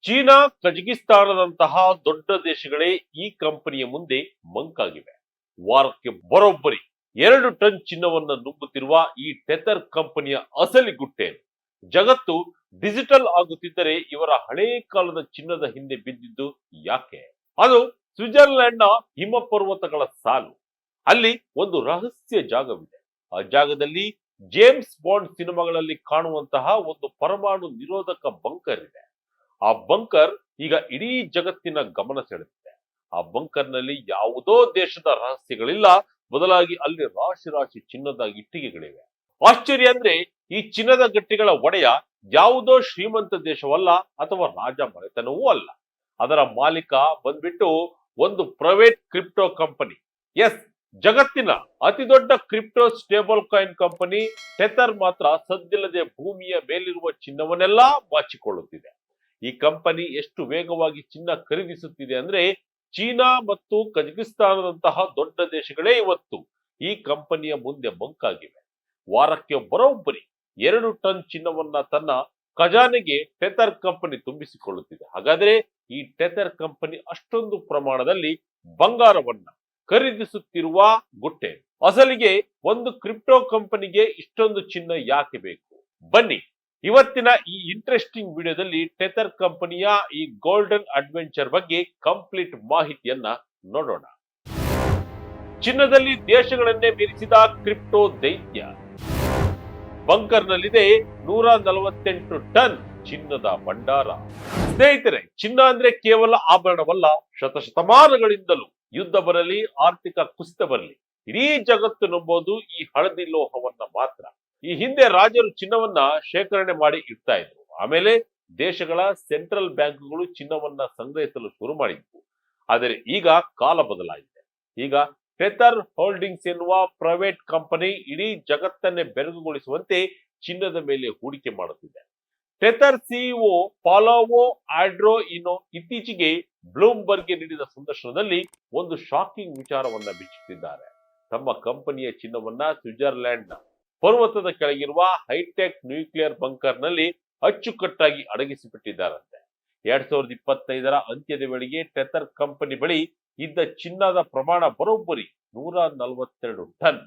China, ಕಜಕಿಸ್ತಾನದಂತಹ ದೊಡ್ಡ ದೇಶಗಳೇ ಈ ಕಂಪನಿಯ ಮುಂದೆ ಮಂಕಾಗಿವೆ. ವಾರಕ್ಕೆ ಬರೋಬ್ಬರಿ 2 ಟನ್ ಚಿನ್ನವನ್ನು ನುಂಗುತ್ತಿರುವ ಈ ಟೆಥರ್ ಕಂಪನಿಯ ಅಸಲಿ ಗುಟ್ಟೇನು? ಜಗತ್ತು ಡಿಜಿಟಲ್ ಆಗುತ್ತಿದ್ದರೆ ಇವರ ಹಳೇ ಕಾಲದ ಚಿನ್ನದ ಹಿಂದೆ ಬಿದ್ದಿದ್ದು ಯಾಕೆ? ಅದು ಸ್ವಿಟ್ಜರ್ಲೆಂಡ್ನ ಹಿಮ ಪರ್ವತಗಳ ಸಾಲು. ಅಲ್ಲಿ ಒಂದು ರಹಸ್ಯ ಜಾಗವಿದೆ. ಆ ಜಾಗದಲ್ಲಿ ಜೇಮ್ಸ್ ಬಾಂಡ್ ಸಿನಿಮಾಗಳಲ್ಲಿ ಕಾಣುವಂತಹ ಒಂದು ಪರಮಾಣು ನಿರೋಧಕ ಬಂಕರ್ ಇದೆ. ಆ ಬಂಕರ್ ಈಗ ಇಡೀ ಜಗತ್ತಿನ ಗಮನ ಸೆಳೆದಿದೆ. ಆ ಬಂಕರ್ ನಲ್ಲಿ ಯಾವುದೋ ದೇಶದ ರಹಸ್ಯಗಳಿಲ್ಲ, ಬದಲಾಗಿ ಅಲ್ಲಿ ರಾಶಿ ರಾಶಿ ಚಿನ್ನದ ಇಟ್ಟಿಗೆಗಳಿವೆ. ಆಶ್ಚರ್ಯ ಅಂದ್ರೆ ಈ ಚಿನ್ನದ ಗಟ್ಟಿಗಳ ಒಡೆಯ ಯಾವುದೋ ಶ್ರೀಮಂತ ದೇಶವಲ್ಲ ಅಥವಾ ರಾಜ ಮನೆತನವೂ ಅಲ್ಲ. ಅದರ ಮಾಲೀಕ ಬಂದ್ಬಿಟ್ಟು ಒಂದು ಪ್ರೈವೇಟ್ ಕ್ರಿಪ್ಟೋ ಕಂಪನಿ. ಎಸ್, ಜಗತ್ತಿನ ಅತಿ ದೊಡ್ಡ crypto stable coin company tether ಮಾತ್ರ ಸದ್ದಿಲ್ಲದೆ ಭೂಮಿಯ ಮೇಲಿರುವ ಚಿನ್ನವನ್ನೆಲ್ಲ ಬಾಚಿಕೊಳ್ಳುತ್ತಿದೆ. ಈ ಕಂಪನಿ ಎಷ್ಟು ವೇಗವಾಗಿ ಚಿನ್ನ ಖರೀದಿಸುತ್ತಿದೆ ಅಂದ್ರೆ ಚೀನಾ ಮತ್ತು ಕಜಕಿಸ್ತಾನದಂತಹ ದೊಡ್ಡ ದೇಶಗಳೇ ಇವತ್ತು ಈ ಕಂಪನಿಯ ಮುಂದೆ ಮಂಕಾಗಿವೆ. ವಾರಕ್ಕೆ ಬರೋಬ್ಬರಿ 2 ಟನ್ ಚಿನ್ನವನ್ನ ತನ್ನ ಖಜಾನೆಗೆ ಟೆಥರ್ ಕಂಪನಿ ತುಂಬಿಸಿಕೊಳ್ಳುತ್ತಿದೆ. ಹಾಗಾದ್ರೆ ಈ ಟೆಥರ್ ಕಂಪನಿ ಅಷ್ಟೊಂದು ಪ್ರಮಾಣದಲ್ಲಿ ಬಂಗಾರವನ್ನ ಖರೀದಿಸುತ್ತಿರುವ ಗುಟ್ಟೆ, ಅಸಲಿಗೆ ಒಂದು ಕ್ರಿಪ್ಟೋ ಕಂಪನಿಗೆ ಇಷ್ಟೊಂದು ಚಿನ್ನ ಯಾಕೆ ಬೇಕು? ಬನ್ನಿ, ಇವತ್ತಿನ ಈ ಇಂಟ್ರೆಸ್ಟಿಂಗ್ ವಿಡಿಯೋದಲ್ಲಿ ಟೆಥರ್ ಕಂಪನಿಯ ಈ ಗೋಲ್ಡನ್ ಅಡ್ವೆಂಚರ್ ಬಗ್ಗೆ ಕಂಪ್ಲೀಟ್ ಮಾಹಿತಿಯನ್ನ ನೋಡೋಣ. ಚಿನ್ನದಲ್ಲಿ ದೇಶಗಳನ್ನೇ ಮೀರಿಸಿದ ಕ್ರಿಪ್ಟೋ ದೈತ್ಯ. ಬಂಕರ್ ನಲ್ಲಿದೆ 148 ಟನ್ ಚಿನ್ನದ ಭಂಡಾರ. ಸ್ನೇಹಿತರೆ, ಚಿನ್ನ ಅಂದ್ರೆ ಕೇವಲ ಆಭರಣವಲ್ಲ. ಶತಶತಮಾನಗಳಿಂದಲೂ ಯುದ್ಧ ಬರಲಿ, ಆರ್ಥಿಕ ಕುಸಿತ ಬರಲಿ, ಇಡೀ ಜಗತ್ತು ನಂಬೋದು ಈ ಹಳದಿ ಲೋಹವನ್ನ ಮಾತ್ರ. ಈ ಹಿಂದೆ ರಾಜರು ಚಿನ್ನವನ್ನ ಶೇಖರಣೆ ಮಾಡಿ ಇಡ್ತಾ ಇದ್ರು. ಆಮೇಲೆ ದೇಶಗಳ ಸೆಂಟ್ರಲ್ ಬ್ಯಾಂಕ್ಗಳು ಚಿನ್ನವನ್ನ ಸಂಗ್ರಹಿಸಲು ಶುರು ಮಾಡಿದ್ವು. ಆದರೆ ಈಗ ಕಾಲ ಬದಲಾಗಿದೆ. ಈಗ ಟೆಥರ್ ಹೋಲ್ಡಿಂಗ್ಸ್ ಎನ್ನುವ ಪ್ರೈವೇಟ್ ಕಂಪನಿ ಇಡೀ ಜಗತ್ತನ್ನೇ ಬೆರಗುಗೊಳಿಸುವಂತೆ ಚಿನ್ನದ ಮೇಲೆ ಹೂಡಿಕೆ ಮಾಡುತ್ತಿದೆ. ಟೆಥರ್ ಸಿಇಒ ಪಾಲೋವೋ ಆಡ್ರೋ ಇನೋ ಇತ್ತೀಚೆಗೆ ಬ್ಲೂಮ್ಬರ್ಗ್ಗೆ ನೀಡಿದ ಸಂದರ್ಶನದಲ್ಲಿ ಒಂದು ಶಾಕಿಂಗ್ ವಿಚಾರವನ್ನ ಬಿಚ್ಚಿಟ್ಟಿದ್ದಾರೆ. ತಮ್ಮ ಕಂಪನಿಯ ಚಿನ್ನವನ್ನ ಸ್ವಿಟ್ಜರ್ಲೆಂಡ್ನ ಪರ್ವತದ ಕೆಳಗಿರುವ ಹೈಟೆಕ್ ನ್ಯೂಕ್ಲಿಯರ್ ಬಂಕರ್ ನಲ್ಲಿ ಅಚ್ಚುಕಟ್ಟಾಗಿ ಅಡಗಿಸಿಬಿಟ್ಟಿದ್ದಾರಂತೆ. 2025ರ ಅಂತ್ಯದ ವೇಳೆಗೆ ಟೆಥರ್ ಕಂಪನಿ ಬಳಿ ಇದ್ದ ಚಿನ್ನದ ಪ್ರಮಾಣ ಬರೋಬ್ಬರಿ 142 ಟನ್.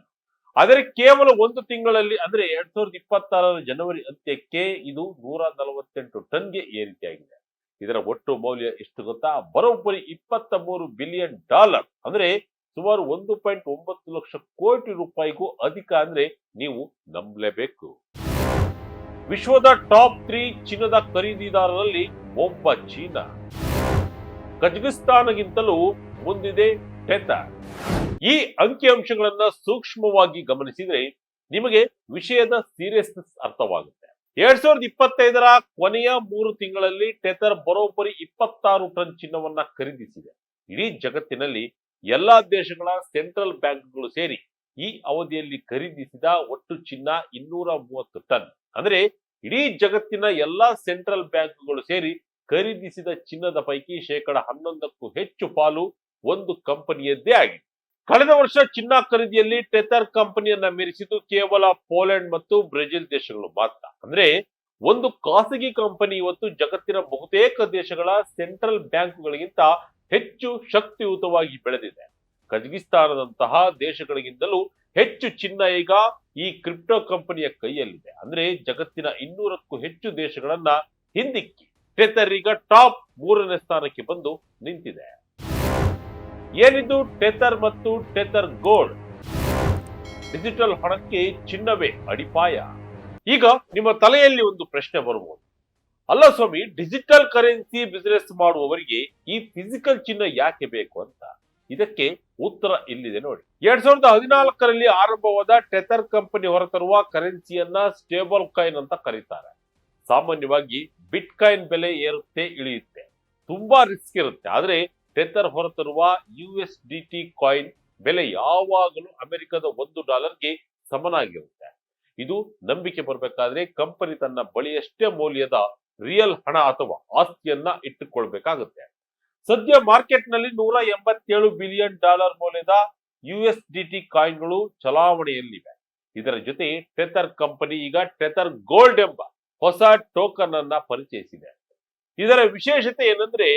ಆದರೆ ಕೇವಲ ಒಂದು ತಿಂಗಳಲ್ಲಿ ಅಂದ್ರೆ 2026ರ ಜನವರಿ ಅಂತ್ಯಕ್ಕೆ ಇದು 148 ಟನ್ಗೆ ಏರಿಕೆಯಾಗಿದೆ. ಇದರ ಒಟ್ಟು ಮೌಲ್ಯ ಎಷ್ಟು ಗೊತ್ತಾ? ಬರೋಬ್ಬರಿ $23 ಬಿಲಿಯನ್, ಅಂದ್ರೆ ಸುಮಾರು 1.9 ಲಕ್ಷ ಕೋಟಿ ರೂಪಾಯಿಗೂ ಅಧಿಕ. ಅಂದ್ರೆ ನೀವು ನಂಬಲೇಬೇಕು. ವಿಶ್ವದ ಟಾಪ್ 3 ಚಿನ್ನದ ಖರೀದಿದಾರರಲ್ಲಿ ಒಬ್ಬ ಚೀನಾ. ಕಜಕಿಸ್ತಾನಗಿಂತಲೂ ಮುಂದಿದೆ ಟೆಥರ್. ಈ ಅಂಕಿಅಂಶಗಳನ್ನ ಸೂಕ್ಷ್ಮವಾಗಿ ಗಮನಿಸಿದ್ರೆ ನಿಮಗೆ ವಿಷಯದ ಸೀರಿಯಸ್ನೆಸ್ ಅರ್ಥವಾಗುತ್ತೆ. 2025ರ ಕೊನೆಯ 3 ತಿಂಗಳಲ್ಲಿ ಟೆಥರ್ ಬರೋಬ್ಬರಿ 26 ಟನ್ ಚಿನ್ನವನ್ನ ಖರೀದಿಸಿದೆ. ಇಡೀ ಜಗತ್ತಿನಲ್ಲಿ ಎಲ್ಲಾ ದೇಶಗಳ ಸೆಂಟ್ರಲ್ ಬ್ಯಾಂಕ್ಗಳು ಸೇರಿ ಈ ಅವಧಿಯಲ್ಲಿ ಖರೀದಿಸಿದ ಒಟ್ಟು ಚಿನ್ನ 230 ಟನ್. ಅಂದ್ರೆ ಇಡೀ ಜಗತ್ತಿನ ಎಲ್ಲಾ ಸೆಂಟ್ರಲ್ ಬ್ಯಾಂಕ್ಗಳು ಸೇರಿ ಖರೀದಿಸಿದ ಚಿನ್ನದ ಪೈಕಿ 11%ಕ್ಕೂ ಹೆಚ್ಚು ಪಾಲು ಒಂದು ಕಂಪನಿಯದ್ದೇ ಆಗಿದೆ. ಕಳೆದ ವರ್ಷ ಚಿನ್ನ ಖರೀದಿಯಲ್ಲಿ ಟೆಥರ್ ಕಂಪನಿಯನ್ನ ಮೀರಿಸಿದ್ದು ಕೇವಲ ಪೋಲೆಂಡ್ ಮತ್ತು ಬ್ರೆಜಿಲ್ ದೇಶಗಳು ಮಾತ್ರ. ಅಂದ್ರೆ ಒಂದು ಖಾಸಗಿ ಕಂಪನಿ ಇವತ್ತು ಜಗತ್ತಿನ ಬಹುತೇಕ ದೇಶಗಳ ಸೆಂಟ್ರಲ್ ಬ್ಯಾಂಕ್ಗಳಿಗಿಂತ ಹೆಚ್ಚು ಶಕ್ತಿಯುತವಾಗಿ ಬೆಳೆದಿದೆ. ಕಜಕಿಸ್ತಾನದಂತಹ ದೇಶಗಳಿಗಿಂತಲೂ ಹೆಚ್ಚು ಚಿನ್ನ ಈಗ ಈ ಕ್ರಿಪ್ಟೋ ಕಂಪನಿಯ ಕೈಯಲ್ಲಿದೆ. ಅಂದ್ರೆ ಜಗತ್ತಿನ 200ಕ್ಕೂ ಹೆಚ್ಚು ದೇಶಗಳನ್ನ ಹಿಂದಿಕ್ಕಿ ಟೆಥರ್ ಈಗ ಟಾಪ್ 3ನೇ ಸ್ಥಾನಕ್ಕೆ ಬಂದು ನಿಂತಿದೆ. ಏನಿದು ಟೆಥರ್ ಮತ್ತು ಟೆಥರ್ ಗೋಲ್ಡ್? ಡಿಜಿಟಲ್ ಹಣಕ್ಕೆ ಚಿನ್ನವೇ ಅಡಿಪಾಯ. ಈಗ ನಿಮ್ಮ ತಲೆಯಲ್ಲಿ ಒಂದು ಪ್ರಶ್ನೆ ಬರಬಹುದು, ಅಲ್ಲ ಸ್ವಾಮಿ, ಡಿಜಿಟಲ್ ಕರೆನ್ಸಿ ಬಿಸಿನೆಸ್ ಮಾಡುವವರಿಗೆ ಈ ಫಿಸಿಕಲ್ ಚಿನ್ನ ಯಾಕೆ ಬೇಕು ಅಂತ. ಇದಕ್ಕೆ ಉತ್ತರ ಇಲ್ಲಿದೆ ನೋಡಿ. 2014ರಲ್ಲಿ ಆರಂಭವಾದ ಟೆಥರ್ ಕಂಪನಿ ಹೊರತರುವ ಕರೆನ್ಸಿಯನ್ನ ಸ್ಟೇಬಲ್ ಕಾಯಿನ್ ಅಂತ ಕರೀತಾರೆ. ಸಾಮಾನ್ಯವಾಗಿ ಬಿಟ್ ಕಾಯಿನ್ ಬೆಲೆ ಏರುತ್ತೆ ಇಳಿಯುತ್ತೆ, ತುಂಬಾ ರಿಸ್ಕ್ ಇರುತ್ತೆ. ಆದ್ರೆ ಟೆಥರ್ ಹೊರತರುವ USDT ಕಾಯಿನ್ ಬೆಲೆ ಯಾವಾಗಲೂ ಅಮೆರಿಕದ $1ಗೆ ಸಮನಾಗಿರುತ್ತೆ. ಇದು ನಂಬಿಕೆ ಬರಬೇಕಾದ್ರೆ ಕಂಪನಿ ತನ್ನ ಬಳಿಯಷ್ಟೇ ಮೌಲ್ಯದ ರಿಯಲ್ ಹಣ ಅಥವಾ ಆಸ್ತಿಯನ್ನ ಇಟ್ಟುಕೊಳ್ಬೇಕಾಗುತ್ತೆ. ಸದ್ಯ ಮಾರ್ಕೆಟ್ ನಲ್ಲಿ $187 ಬಿಲಿಯನ್ ಮೌಲ್ಯದ USDT ಕಾಯಿನ್ಗಳು ಚಲಾವಣೆಯಲ್ಲಿವೆ. ಇದರ ಜೊತೆ ಟೆಥರ್ ಕಂಪನಿ ಈಗ ಟೆಥರ್ ಗೋಲ್ಡ್ ಎಂಬ ಹೊಸ ಟೋಕನ್ ಅನ್ನ ಪರಿಚಯಿಸಿದೆ. ಇದರ ವಿಶೇಷತೆ ಏನಂದ್ರೆ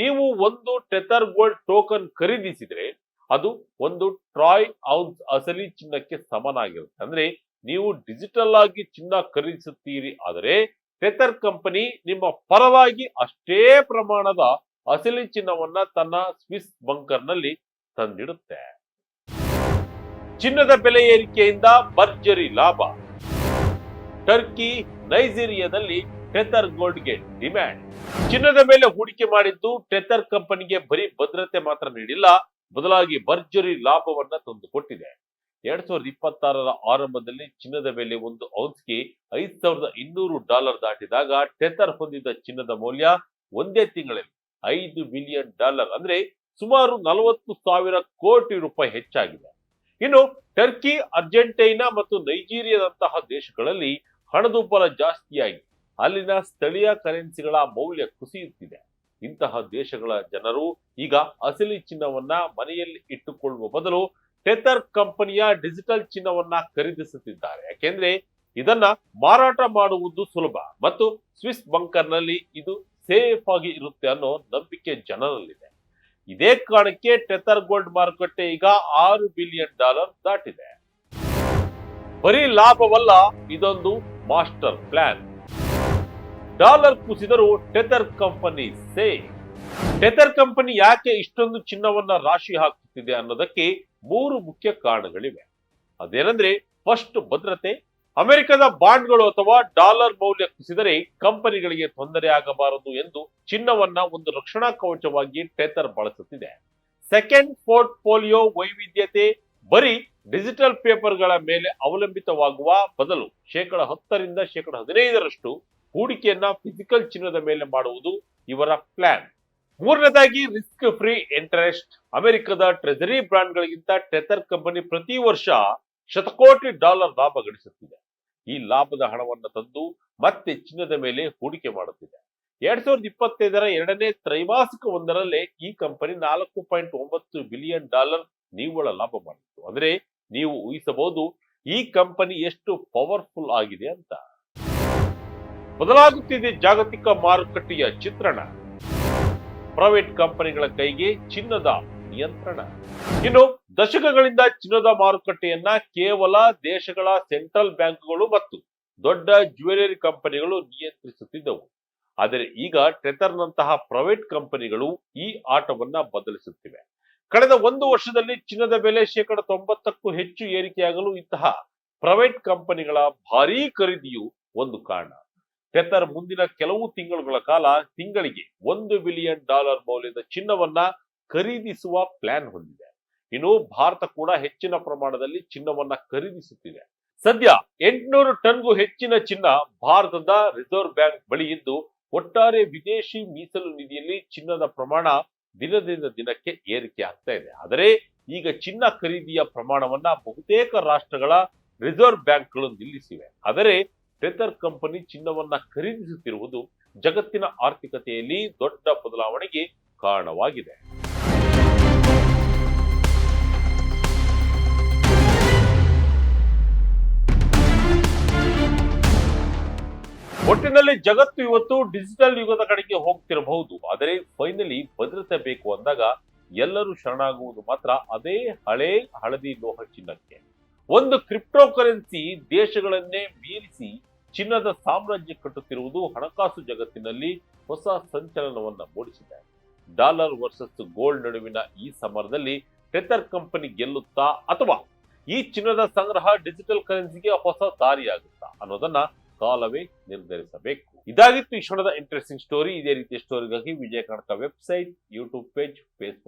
ನೀವು ಒಂದು ಟೆಥರ್ ಗೋಲ್ಡ್ ಟೋಕನ್ ಖರೀದಿಸಿದ್ರೆ ಅದು ಒಂದು ಟ್ರಾಯ್ ಔನ್ಸ್ ಅಸಲಿ ಚಿನ್ನಕ್ಕೆ ಸಮನಾಗಿರುತ್ತೆ. ಅಂದ್ರೆ ನೀವು ಡಿಜಿಟಲ್ ಆಗಿ ಚಿನ್ನ ಖರೀದಿಸುತ್ತೀರಿ, ಆದರೆ ಟೆಥರ್ ಕಂಪನಿ ನಿಮ್ಮ ಪರವಾಗಿ ಅಷ್ಟೇ ಪ್ರಮಾಣದ ಅಸಲಿ ಚಿನ್ನವನ್ನ ತನ್ನ ಸ್ವಿಸ್ ಬಂಕರ್ ನಲ್ಲಿ ತಂದಿಡುತ್ತೆ. ಚಿನ್ನದ ಬೆಲೆ ಏರಿಕೆಯಿಂದ ಭರ್ಜರಿ ಲಾಭ. ಟರ್ಕಿ, ನೈಜೀರಿಯಾದಲ್ಲಿ ಟೆಥರ್ ಗೋಲ್ಡ್ಗೆ ಡಿಮ್ಯಾಂಡ್. ಚಿನ್ನದ ಮೇಲೆ ಹೂಡಿಕೆ ಮಾಡಿದ್ದು ಟೆಥರ್ ಕಂಪನಿಗೆ ಬರೀ ಭದ್ರತೆ ಮಾತ್ರ ನೀಡಿಲ್ಲ, ಬದಲಾಗಿ ಭರ್ಜರಿ ಲಾಭವನ್ನ ತಂದುಕೊಟ್ಟಿದೆ. 2026ರ ಆರಂಭದಲ್ಲಿ ಚಿನ್ನದ ಬೆಲೆ ಒಂದು ಔನ್ಸ್ಗೆ $5,200 ದಾಟಿದಾಗ ಟೆಥರ್ ಹೊಂದಿದ್ದ ಚಿನ್ನದ ಮೌಲ್ಯ ಒಂದೇ ತಿಂಗಳಲ್ಲಿ $5 ಬಿಲಿಯನ್, ಅಂದ್ರೆ ಸುಮಾರು 40,000 ಕೋಟಿ ರೂಪಾಯಿ ಹೆಚ್ಚಾಗಿದೆ. ಇನ್ನು ಟರ್ಕಿ, ಅರ್ಜೆಂಟೈನಾ ಮತ್ತು ನೈಜೀರಿಯಾದಂತಹ ದೇಶಗಳಲ್ಲಿ ಹಣದುಬ್ಬರ ಜಾಸ್ತಿಯಾಗಿ ಅಲ್ಲಿನ ಸ್ಥಳೀಯ ಕರೆನ್ಸಿಗಳ ಮೌಲ್ಯ ಕುಸಿಯುತ್ತಿದೆ. ಇಂತಹ ದೇಶಗಳ ಜನರು ಈಗ ಅಸಲಿ ಚಿನ್ನವನ್ನ ಮನೆಯಲ್ಲಿ ಇಟ್ಟುಕೊಳ್ಳುವ ಬದಲು ಟೆಥರ್ ಕಂಪನಿಯ ಡಿಜಿಟಲ್ ಚಿನ್ನವನ್ನ ಖರೀದಿಸುತ್ತಿದ್ದಾರೆ. ಯಾಕೆಂದ್ರೆ ಇದನ್ನ ಮಾರಾಟ ಮಾಡುವುದು ಸುಲಭ ಮತ್ತು ಸ್ವಿಸ್ ಬಂಕರ್ ನಲ್ಲಿ ಇದು ಸೇಫ್ ಆಗಿ ಇರುತ್ತೆ ಅನ್ನೋ ನಂಬಿಕೆ ಜನರಲ್ಲಿದೆ. ಇದೇ ಕಾರಣಕ್ಕೆ ಟೆಥರ್ ಗೋಲ್ಡ್ ಮಾರುಕಟ್ಟೆ ಈಗ $6 ಬಿಲಿಯನ್ ದಾಟಿದೆ. ಬರೀ ಲಾಭವಲ್ಲ, ಇದೊಂದು ಮಾಸ್ಟರ್ ಪ್ಲಾನ್. ಡಾಲರ್ ಕುಸಿದರೂ Tether company safe. Tether company ಯಾಕೆ ಇಷ್ಟೊಂದು ಚಿನ್ನವನ್ನ ರಾಶಿ ಹಾಕುತ್ತಿದೆ ಅನ್ನೋದಕ್ಕೆ 3 ಮುಖ್ಯ ಕಾರಣಗಳಿವೆ. ಅದೇನೆಂದ್ರೆ, ಫಸ್ಟ್, ಭದ್ರತೆ. ಅಮೆರಿಕದ ಬಾಂಡ್ಗಳು ಅಥವಾ ಡಾಲರ್ ಮೌಲ್ಯ ಕುಸಿದರೆ ಕಂಪನಿಗಳಿಗೆ ತೊಂದರೆ ಆಗಬಾರದು ಎಂದು ಚಿನ್ನವನ್ನ ಒಂದು ರಕ್ಷಣಾ ಕವಚವಾಗಿ ಟೆಥರ್ ಬಳಸುತ್ತಿದೆ. ಸೆಕೆಂಡ್, ಪೋರ್ಟ್ಫೋಲಿಯೋ ವೈವಿಧ್ಯತೆ. ಬರೀ ಡಿಜಿಟಲ್ ಪೇಪರ್ಗಳ ಮೇಲೆ ಅವಲಂಬಿತವಾಗುವ ಬದಲು 10% ರಿಂದ 15% ಹೂಡಿಕೆಯನ್ನ ಫಿಸಿಕಲ್ ಚಿನ್ನದ ಮೇಲೆ ಮಾಡುವುದು ಇವರ ಪ್ಲಾನ್. ಮೂರನೇದಾಗಿ, ರಿಸ್ಕ್ ಫ್ರೀ ಇಂಟರೆಸ್ಟ್. ಅಮೆರಿಕದ ಟ್ರೆಜರಿ ಬಾಂಡ್ಗಳಿಗಿಂತ ಟೆಥರ್ ಕಂಪನಿ ಪ್ರತಿ ವರ್ಷ $100 ಕೋಟಿ ಲಾಭ ಗಳಿಸುತ್ತಿದೆ. ಈ ಲಾಭದ ಹಣವನ್ನು ತಂದು ಮತ್ತೆ ಚಿನ್ನದ ಮೇಲೆ ಹೂಡಿಕೆ ಮಾಡುತ್ತಿದೆ. 2025ರ ಎರಡನೇ ತ್ರೈಮಾಸಿಕವೊಂದರಲ್ಲೇ ಈ ಕಂಪನಿ $4.9 ಬಿಲಿಯನ್ ನಿವ್ವಳ ಲಾಭ ಮಾಡಿತ್ತು. ಅಂದ್ರೆ ನೀವು ಊಹಿಸಬಹುದು ಈ ಕಂಪನಿ ಎಷ್ಟು ಪವರ್ಫುಲ್ ಆಗಿದೆ ಅಂತ. ಬದಲಾಗುತ್ತಿದೆ ಜಾಗತಿಕ ಮಾರುಕಟ್ಟೆಯ ಚಿತ್ರಣ. ಪ್ರೈವೇಟ್ ಕಂಪನಿಗಳ ಕೈಗೆ ಚಿನ್ನದ ನಿಯಂತ್ರಣ. ಇನ್ನು ದಶಕಗಳಿಂದ ಚಿನ್ನದ ಮಾರುಕಟ್ಟೆಯನ್ನ ಕೇವಲ ದೇಶಗಳ ಸೆಂಟ್ರಲ್ ಬ್ಯಾಂಕ್ಗಳು ಮತ್ತು ದೊಡ್ಡ ಜ್ಯುವೆಲರಿ ಕಂಪನಿಗಳು ನಿಯಂತ್ರಿಸುತ್ತಿದ್ದವು. ಆದರೆ ಈಗ ಟೆಥರ್ನಂತಹ ಪ್ರೈವೇಟ್ ಕಂಪನಿಗಳು ಈ ಆಟವನ್ನ ಬದಲಿಸುತ್ತಿವೆ. ಕಳೆದ 1 ವರ್ಷದಲ್ಲಿ ಚಿನ್ನದ ಬೆಲೆ 90%ಕ್ಕೂ ಹೆಚ್ಚು ಏರಿಕೆಯಾಗಲು ಇಂತಹ ಪ್ರೈವೇಟ್ ಕಂಪನಿಗಳ ಭಾರೀ ಖರೀದಿಯು ಒಂದು ಕಾರಣ. ಟೆಥರ್ ಮುಂದಿನ ಕೆಲವು ತಿಂಗಳುಗಳ ಕಾಲ ತಿಂಗಳಿಗೆ $1 ಬಿಲಿಯನ್ ಮೌಲ್ಯದ ಚಿನ್ನವನ್ನ ಖರೀದಿಸುವ ಪ್ಲಾನ್ ಹೊಂದಿದೆ. ಇನ್ನು ಭಾರತ ಕೂಡ ಹೆಚ್ಚಿನ ಪ್ರಮಾಣದಲ್ಲಿ ಚಿನ್ನವನ್ನ ಖರೀದಿಸುತ್ತಿದೆ. ಸದ್ಯ 800 ಟನ್ಗೂ ಹೆಚ್ಚಿನ ಚಿನ್ನ ಭಾರತದ ರಿಸರ್ವ್ ಬ್ಯಾಂಕ್ ಬಳಿ ಇದ್ದು, ಒಟ್ಟಾರೆ ವಿದೇಶಿ ಮೀಸಲು ನಿಧಿಯಲ್ಲಿ ಚಿನ್ನದ ಪ್ರಮಾಣ ದಿನದಿಂದ ದಿನಕ್ಕೆ ಏರಿಕೆ ಆಗ್ತಾ ಇದೆ. ಆದರೆ ಈಗ ಚಿನ್ನ ಖರೀದಿಯ ಪ್ರಮಾಣವನ್ನ ಬಹುತೇಕ ರಾಷ್ಟ್ರಗಳ ರಿಸರ್ವ್ ಬ್ಯಾಂಕ್ಗಳು ನಿಲ್ಲಿಸಿವೆ. ಆದರೆ ಟೆಥರ್ ಕಂಪನಿ ಚಿನ್ನವನ್ನ ಖರೀದಿಸುತ್ತಿರುವುದು ಜಗತ್ತಿನ ಆರ್ಥಿಕತೆಯಲ್ಲಿ ದೊಡ್ಡ ಬದಲಾವಣೆಗೆ ಕಾರಣವಾಗಿದೆ. ಒಟ್ಟಿನಲ್ಲಿ ಜಗತ್ತು ಇವತ್ತು ಡಿಜಿಟಲ್ ಯುಗದ ಕಡೆಗೆ ಹೋಗ್ತಿರಬಹುದು. ಆದರೆ ಫೈನಲಿ ಭದ್ರತೆ ಬೇಕು ಅಂದಾಗ ಎಲ್ಲರೂ ಶರಣಾಗುವುದು ಮಾತ್ರ ಅದೇ ಹಳದಿ ಲೋಹ ಚಿನ್ನಕ್ಕೆ. ಒಂದು ಕ್ರಿಪ್ಟೋ ಕರೆನ್ಸಿ ದೇಶಗಳನ್ನೇ ಮೀರಿಸಿ ಚಿನ್ನದ ಸಾಮ್ರಾಜ್ಯ ಕಟ್ಟುತ್ತಿರುವುದು ಹಣಕಾಸು ಜಗತ್ತಿನಲ್ಲಿ ಹೊಸ ಸಂಚಲನವನ್ನ ಮೂಡಿಸಿದೆ. ಡಾಲರ್ ವರ್ಸಸ್ ಗೋಲ್ಡ್ ನಡುವಿನ ಈ ಸಮರದಲ್ಲಿ ಟೆಥರ್ ಕಂಪನಿ ಗೆಲ್ಲುತ್ತಾ ಅಥವಾ ಈ ಚಿನ್ನದ ಸಂಗ್ರಹ ಡಿಜಿಟಲ್ ಕರೆನ್ಸಿಗೆ ಹೊಸ ದಾರಿಯಾಗುತ್ತಾ ಅನ್ನೋದನ್ನ ಕಾಲವೇ ನಿರ್ಧರಿಸಬೇಕು. ಇದಾಗಿತ್ತು ಈ ಕ್ಷಣದ ಇಂಟ್ರೆಸ್ಟಿಂಗ್ ಸ್ಟೋರಿ. ಇದೇ ರೀತಿಯ ಸ್ಟೋರಿಗಾಗಿ Vijaya Karnataka website, YouTube page, Facebook